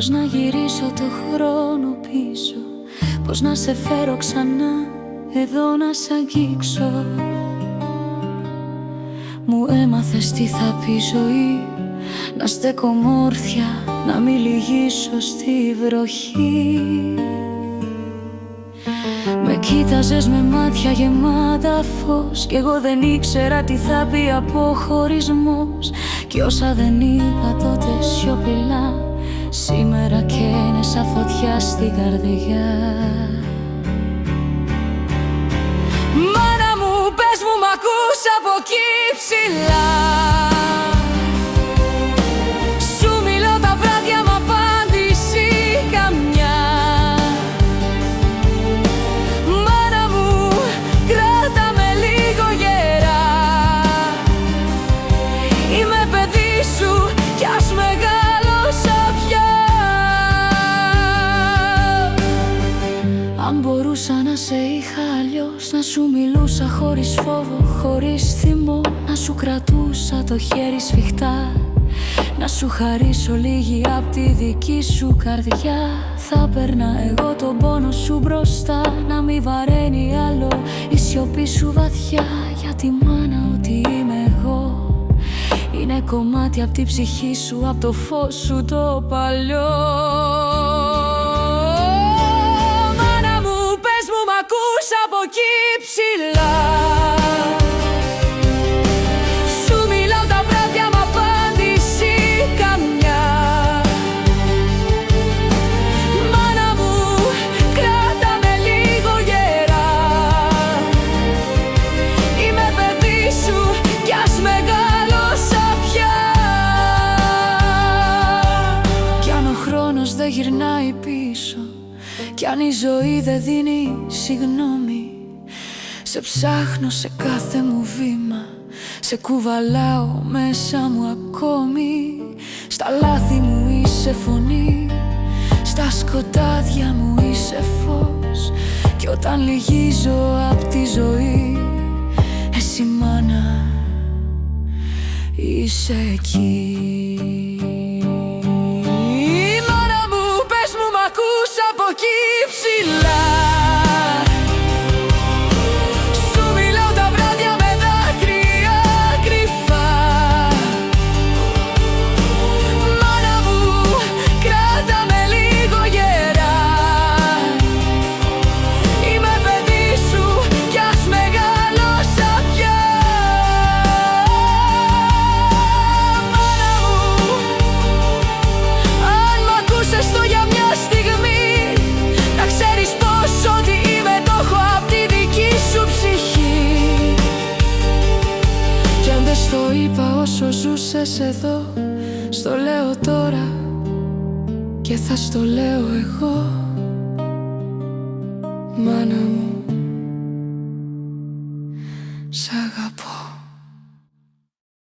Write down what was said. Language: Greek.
Πώς να γυρίσω το χρόνο πίσω, πώς να σε φέρω ξανά εδώ να σ' αγγίξω. Μου έμαθες τι θα πει ζωή, να στέκω μόρφια, να μην λυγίσω στη βροχή. Με κοίταζες με μάτια γεμάτα φως κι εγώ δεν ήξερα τι θα πει αποχωρισμός. Κι όσα δεν είπα τότε σιωπηλά, σήμερα καίνε σαν φωτιά στην καρδιά. Μάνα μου, πες μου, μ' ακούς από εκεί ψηλά? Σου μιλώ τα βράδια, μ' απάντηση καμιά. Μάνα μου, κράτα με λίγο γερά. Είμαι παιδί σου κι ας μεγάλωσα πια. Αν μπορούσα να σε είχα αλλιώς, να σου μιλούσα χωρίς φόβο, χωρίς θυμό, να σου κρατούσα το χέρι σφιχτά, να σου χαρίσω λίγη απ' τη δική σου καρδιά. Θα παίρνα εγώ τον πόνο σου μπροστά, να μη βαραίνει άλλο η σιωπή σου βαθιά. Γιατί μάνα, ό,τι είμαι εγώ είναι κομμάτι απ' τη ψυχή σου, απ' το φως σου το παλιό. Από εκεί ψηλά, σου μιλάω τα βράδια, μ' απάντηση καμιά. Μάνα μου, κράτα με λίγο γερά. Είμαι παιδί σου κι ας μεγάλωσα πια. Κι αν ο χρόνος δεν γυρνάει πίσω, κι αν η ζωή δεν δίνει συγγνώμη, σε ψάχνω σε κάθε μου βήμα, σε κουβαλάω μέσα μου ακόμη. Στα λάθη μου είσαι φωνή, στα σκοτάδια μου είσαι φως. Κι όταν λυγίζω απ' τη ζωή, εσύ μάνα είσαι εκεί. Μάνα μου, πες μου, μ' ακούς από εκεί ψηλά? Το είπα όσο ζούσες εδώ, στο λέω τώρα και θα στο λέω εγώ. Μάνα μου,